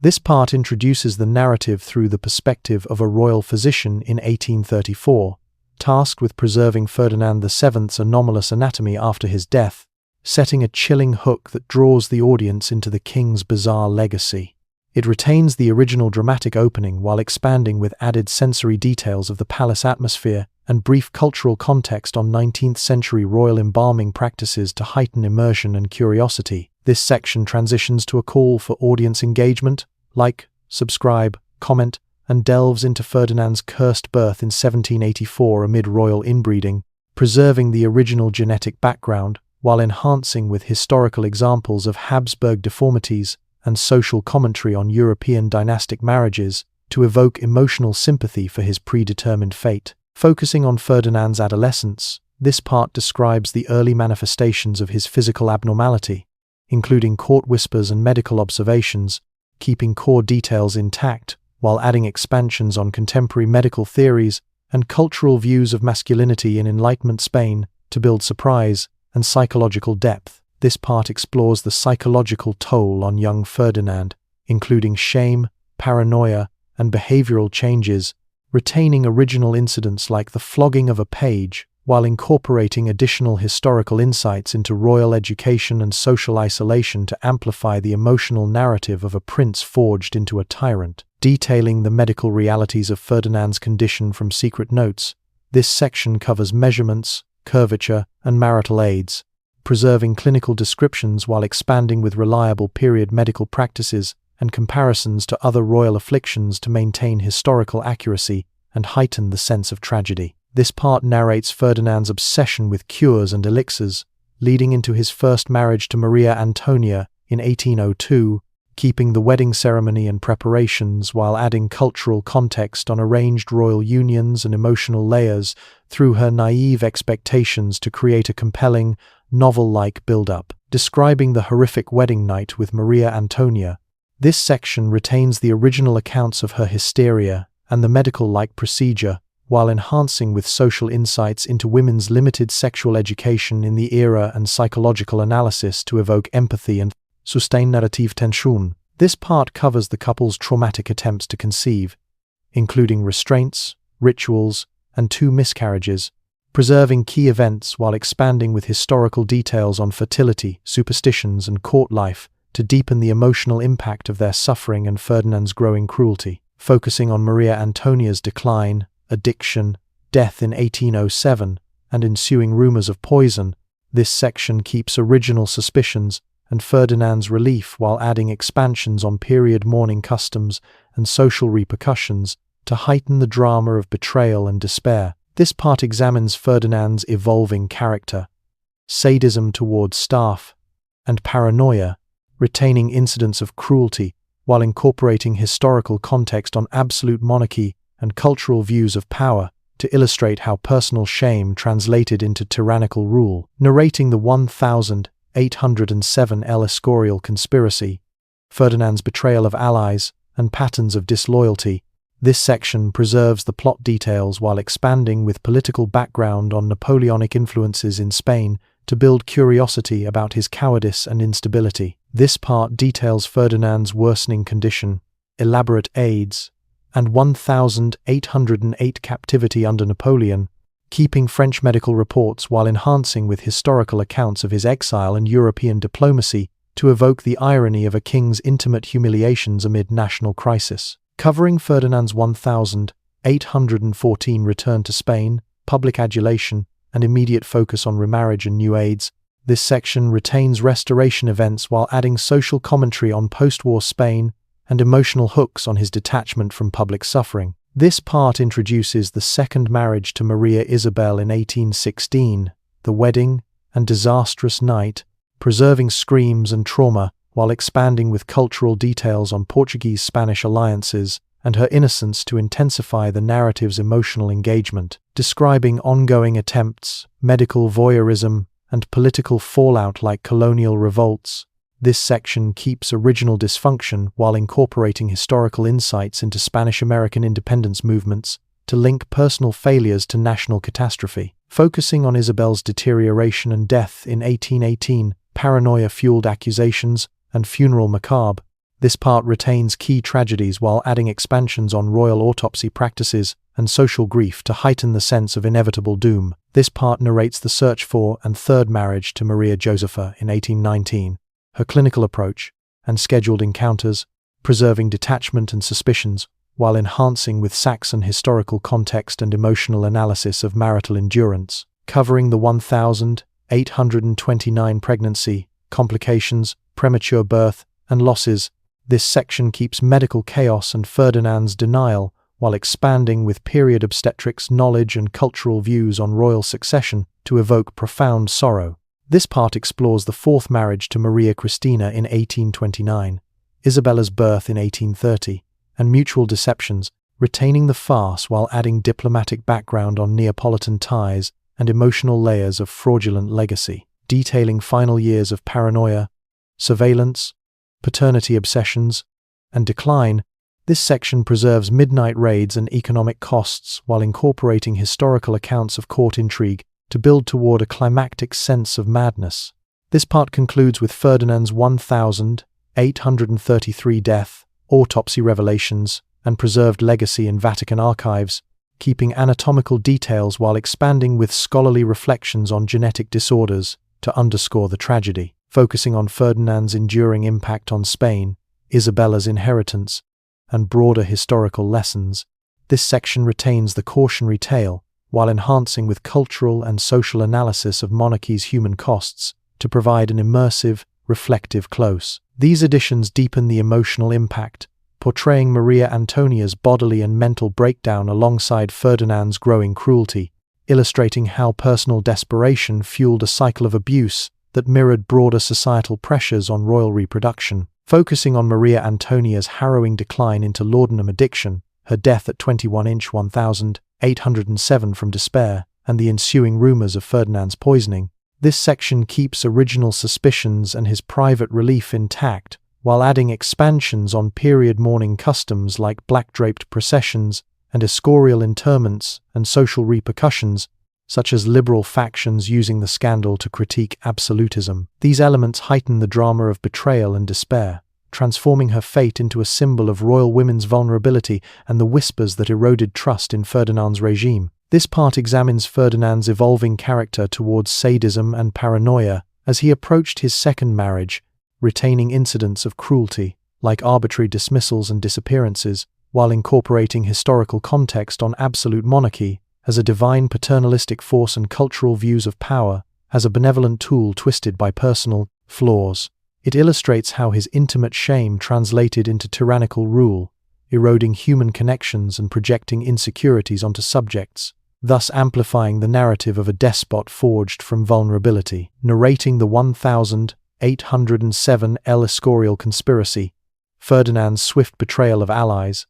This part introduces the narrative through the perspective of a royal physician in 1834, tasked with preserving Ferdinand VII's anomalous anatomy after his death, setting a chilling hook that draws the audience into the king's bizarre legacy. It retains the original dramatic opening while expanding with added sensory details of the palace atmosphere and brief cultural context on 19th-century royal embalming practices to heighten immersion and curiosity. This section transitions to a call for audience engagement, like, subscribe, comment, and delves into Ferdinand's cursed birth in 1784 amid royal inbreeding, preserving the original genetic background while enhancing with historical examples of Habsburg deformities and social commentary on European dynastic marriages to evoke emotional sympathy for his predetermined fate. Focusing on Ferdinand's adolescence, this part describes the early manifestations of his physical abnormality, including court whispers and medical observations, keeping core details intact while adding expansions on contemporary medical theories and cultural views of masculinity in Enlightenment Spain to build surprise and psychological depth. This part explores the psychological toll on young Ferdinand, including shame, paranoia, and behavioral changes, retaining original incidents like the flogging of a page, while incorporating additional historical insights into royal education and social isolation to amplify the emotional narrative of a prince forged into a tyrant. Detailing the medical realities of Ferdinand's condition from secret notes, this section covers measurements, curvature, and marital aids, preserving clinical descriptions while expanding with reliable period medical practices and comparisons to other royal afflictions to maintain historical accuracy and heighten the sense of tragedy. This part narrates Ferdinand's obsession with cures and elixirs, leading into his first marriage to Maria Antonia in 1802, keeping the wedding ceremony and preparations while adding cultural context on arranged royal unions and emotional layers through her naive expectations to create a compelling, novel-like build-up. Describing the horrific wedding night with Maria Antonia, this section retains the original accounts of her hysteria and the medical-like procedure, while enhancing with social insights into women's limited sexual education in the era and psychological analysis to evoke empathy and sustain narrative tension. This part covers the couple's traumatic attempts to conceive, including restraints, rituals, and 2 miscarriages, preserving key events while expanding with historical details on fertility, superstitions, and court life to deepen the emotional impact of their suffering and Ferdinand's growing cruelty. Focusing on Maria Antonia's decline, addiction, death in 1807, and ensuing rumors of poison, this section keeps original suspicions and Ferdinand's relief while adding expansions on period mourning customs and social repercussions to heighten the drama of betrayal and despair. This part examines Ferdinand's evolving character, sadism towards staff, and paranoia, retaining incidents of cruelty while incorporating historical context on absolute monarchy and cultural views of power to illustrate how personal shame translated into tyrannical rule. Narrating the 1807 Escorial conspiracy, Ferdinand's betrayal of allies, and patterns of disloyalty, this section preserves the plot details while expanding with political background on Napoleonic influences in Spain to build curiosity about his cowardice and instability. This part details Ferdinand's worsening condition, elaborate aids, and 1808 captivity under Napoleon, keeping French medical reports while enhancing with historical accounts of his exile and European diplomacy to evoke the irony of a king's intimate humiliations amid national crisis. Covering Ferdinand's 1814 return to Spain, public adulation, and immediate focus on remarriage and new aids, this section retains restoration events while adding social commentary on post-war Spain and emotional hooks on his detachment from public suffering. This part introduces the second marriage to Maria Isabel in 1816, the wedding and disastrous night, preserving screams and trauma while expanding with cultural details on Portuguese-Spanish alliances and her innocence to intensify the narrative's emotional engagement. Describing ongoing attempts, medical voyeurism, and political fallout like colonial revolts, this section keeps original dysfunction while incorporating historical insights into Spanish-American independence movements to link personal failures to national catastrophe. Focusing on Isabel's deterioration and death in 1818, paranoia-fueled accusations, and funeral macabre, This part retains key tragedies while adding expansions on royal autopsy practices and social grief to heighten the sense of inevitable doom. This part narrates the search for and third marriage to Maria Josepha in 1819, her clinical approach, and scheduled encounters, preserving detachment and suspicions, while enhancing with Saxon historical context and emotional analysis of marital endurance, covering the 1829 pregnancy, complications, premature birth, and losses. This section keeps medical chaos and Ferdinand's denial, while expanding with period obstetrics knowledge and cultural views on royal succession to evoke profound sorrow. This part explores the fourth marriage to Maria Cristina in 1829, Isabella's birth in 1830, and mutual deceptions, retaining the farce while adding diplomatic background on Neapolitan ties and emotional layers of fraudulent legacy, detailing final years of paranoia, surveillance, paternity obsessions, and decline. This section preserves midnight raids and economic costs while incorporating historical accounts of court intrigue to build toward a climactic sense of madness. This part concludes with Ferdinand's 1833 death, autopsy revelations, and preserved legacy in Vatican archives, keeping anatomical details while expanding with scholarly reflections on genetic disorders to underscore the tragedy, focusing on Ferdinand's enduring impact on Spain, Isabella's inheritance, and broader historical lessons. This section retains the cautionary tale, while enhancing with cultural and social analysis of monarchy's human costs to provide an immersive, reflective close. These additions deepen the emotional impact, portraying Maria Antonia's bodily and mental breakdown alongside Ferdinand's growing cruelty, illustrating how personal desperation fueled a cycle of abuse that mirrored broader societal pressures on royal reproduction. Focusing on Maria Antonia's harrowing decline into laudanum addiction, her death at 1807 from despair, and the ensuing rumors of Ferdinand's poisoning, this section keeps original suspicions and his private relief intact, while adding expansions on period mourning customs like black-draped processions and Escorial interments and social repercussions, such as liberal factions using the scandal to critique absolutism. These elements heighten the drama of betrayal and despair, transforming her fate into a symbol of royal women's vulnerability and the whispers that eroded trust in Ferdinand's regime. This part examines Ferdinand's evolving character towards sadism and paranoia as he approached his second marriage, retaining incidents of cruelty, like arbitrary dismissals and disappearances, while incorporating historical context on absolute monarchy as a divine paternalistic force and cultural views of power as a benevolent tool twisted by personal flaws. It illustrates how his intimate shame translated into tyrannical rule, eroding human connections and projecting insecurities onto subjects, thus amplifying the narrative of a despot forged from vulnerability. Narrating the 1807 Escorial conspiracy, Ferdinand's swift betrayal of allies,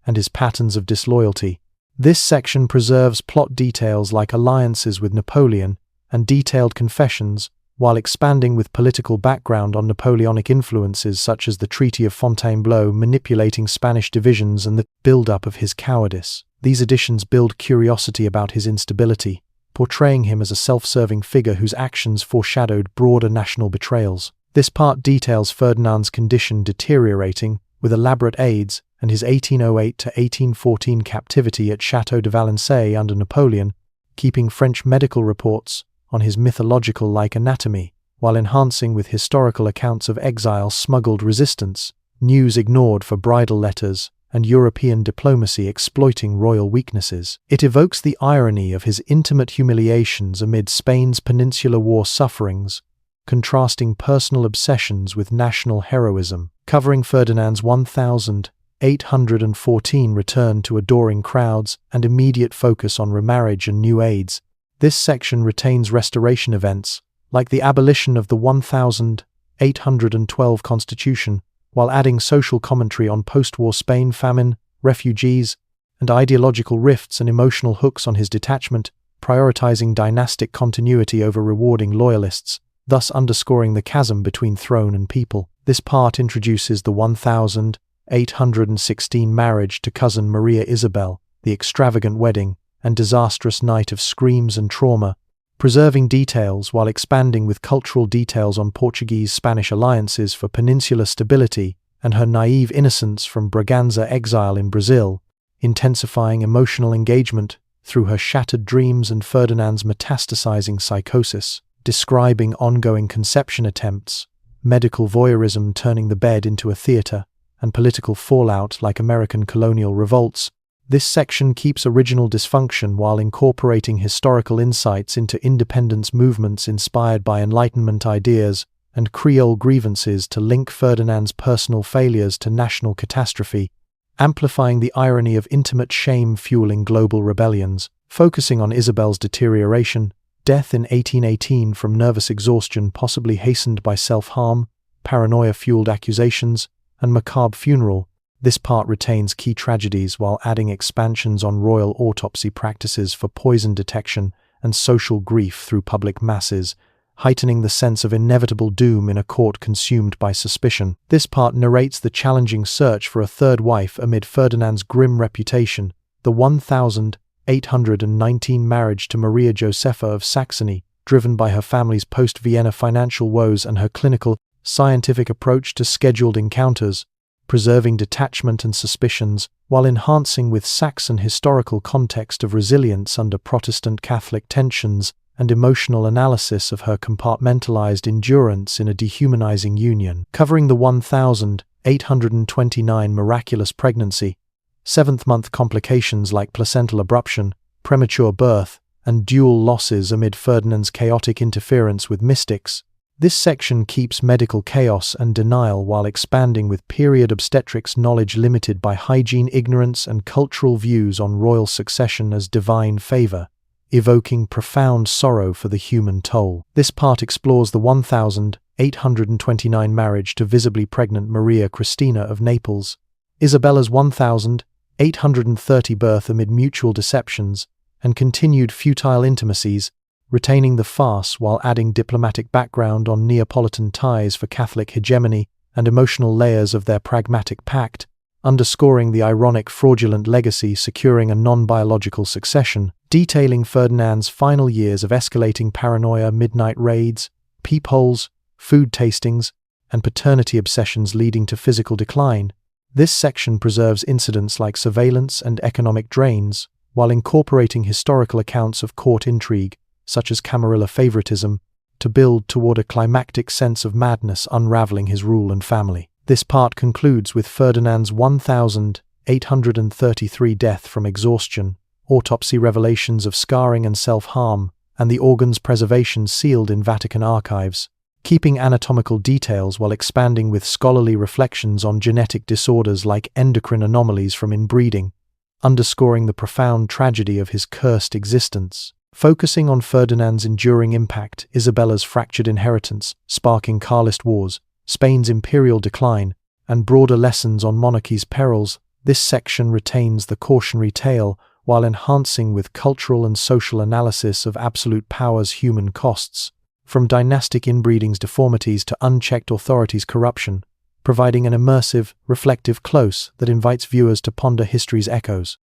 and his patterns of disloyalty. This section preserves plot details like alliances with Napoleon and detailed confessions, while expanding with political background on Napoleonic influences such as the Treaty of Fontainebleau manipulating Spanish divisions and the build-up of his cowardice. These additions build curiosity about his instability, portraying him as a self-serving figure whose actions foreshadowed broader national betrayals. This part details Ferdinand's condition deteriorating, with elaborate aids, and his 1808 to 1814 captivity at Château de Valenciennes under Napoleon, keeping French medical reports on his mythological-like anatomy, while enhancing with historical accounts of exile, smuggled resistance, news ignored for bridal letters, and European diplomacy exploiting royal weaknesses. It evokes the irony of his intimate humiliations amid Spain's Peninsular War sufferings, contrasting personal obsessions with national heroism. Covering Ferdinand's 1814 return to adoring crowds and immediate focus on remarriage and new aids, this section retains restoration events, like the abolition of the 1812 Constitution, while adding social commentary on post-war Spain, famine, refugees, and ideological rifts and emotional hooks on his detachment, prioritizing dynastic continuity over rewarding loyalists, thus underscoring the chasm between throne and people. This part introduces the 1816 marriage to cousin Maria Isabel, the extravagant wedding, and disastrous night of screams and trauma, preserving details while expanding with cultural details on Portuguese-Spanish alliances for peninsular stability and her naive innocence from Braganza exile in Brazil, intensifying emotional engagement through her shattered dreams and Ferdinand's metastasizing psychosis, describing ongoing conception attempts, medical voyeurism turning the bed into a theater, and political fallout like American colonial revolts. This section keeps original dysfunction while incorporating historical insights into independence movements inspired by Enlightenment ideas and Creole grievances to link Ferdinand's personal failures to national catastrophe, amplifying the irony of intimate shame fueling global rebellions, focusing on Isabel's deterioration, death in 1818 from nervous exhaustion possibly hastened by self-harm, paranoia-fueled accusations, and macabre funeral. This part retains key tragedies while adding expansions on royal autopsy practices for poison detection and social grief through public masses, heightening the sense of inevitable doom in a court consumed by suspicion. This part narrates the challenging search for a third wife amid Ferdinand's grim reputation, the 1819 marriage to Maria Josepha of Saxony, driven by her family's post-Vienna financial woes and her clinical, scientific approach to scheduled encounters, preserving detachment and suspicions, while enhancing with Saxon historical context of resilience under Protestant Catholic tensions and emotional analysis of her compartmentalized endurance in a dehumanizing union, covering the 1829 miraculous pregnancy, seventh-month complications like placental abruption, premature birth, and dual losses amid Ferdinand's chaotic interference with mystics. This section keeps medical chaos and denial while expanding with period obstetrics knowledge limited by hygiene ignorance and cultural views on royal succession as divine favor, evoking profound sorrow for the human toll. This part explores the 1829 marriage to visibly pregnant Maria Cristina of Naples, Isabella's 1830 birth amid mutual deceptions and continued futile intimacies, retaining the farce while adding diplomatic background on Neapolitan ties for Catholic hegemony and emotional layers of their pragmatic pact, underscoring the ironic fraudulent legacy securing a non-biological succession, detailing Ferdinand's final years of escalating paranoia, midnight raids, peepholes, food tastings, and paternity obsessions leading to physical decline. This section preserves incidents like surveillance and economic drains, while incorporating historical accounts of court intrigue, such as Camarilla favoritism, to build toward a climactic sense of madness unraveling his rule and family. This part concludes with Ferdinand's 1833 death from exhaustion, autopsy revelations of scarring and self-harm, and the organ's preservation sealed in Vatican archives, keeping anatomical details while expanding with scholarly reflections on genetic disorders like endocrine anomalies from inbreeding, underscoring the profound tragedy of his cursed existence. Focusing on Ferdinand's enduring impact, Isabella's fractured inheritance, sparking Carlist wars, Spain's imperial decline, and broader lessons on monarchy's perils, this section retains the cautionary tale while enhancing with cultural and social analysis of absolute power's human costs, from dynastic inbreeding's deformities to unchecked authorities' corruption, providing an immersive, reflective close that invites viewers to ponder history's echoes.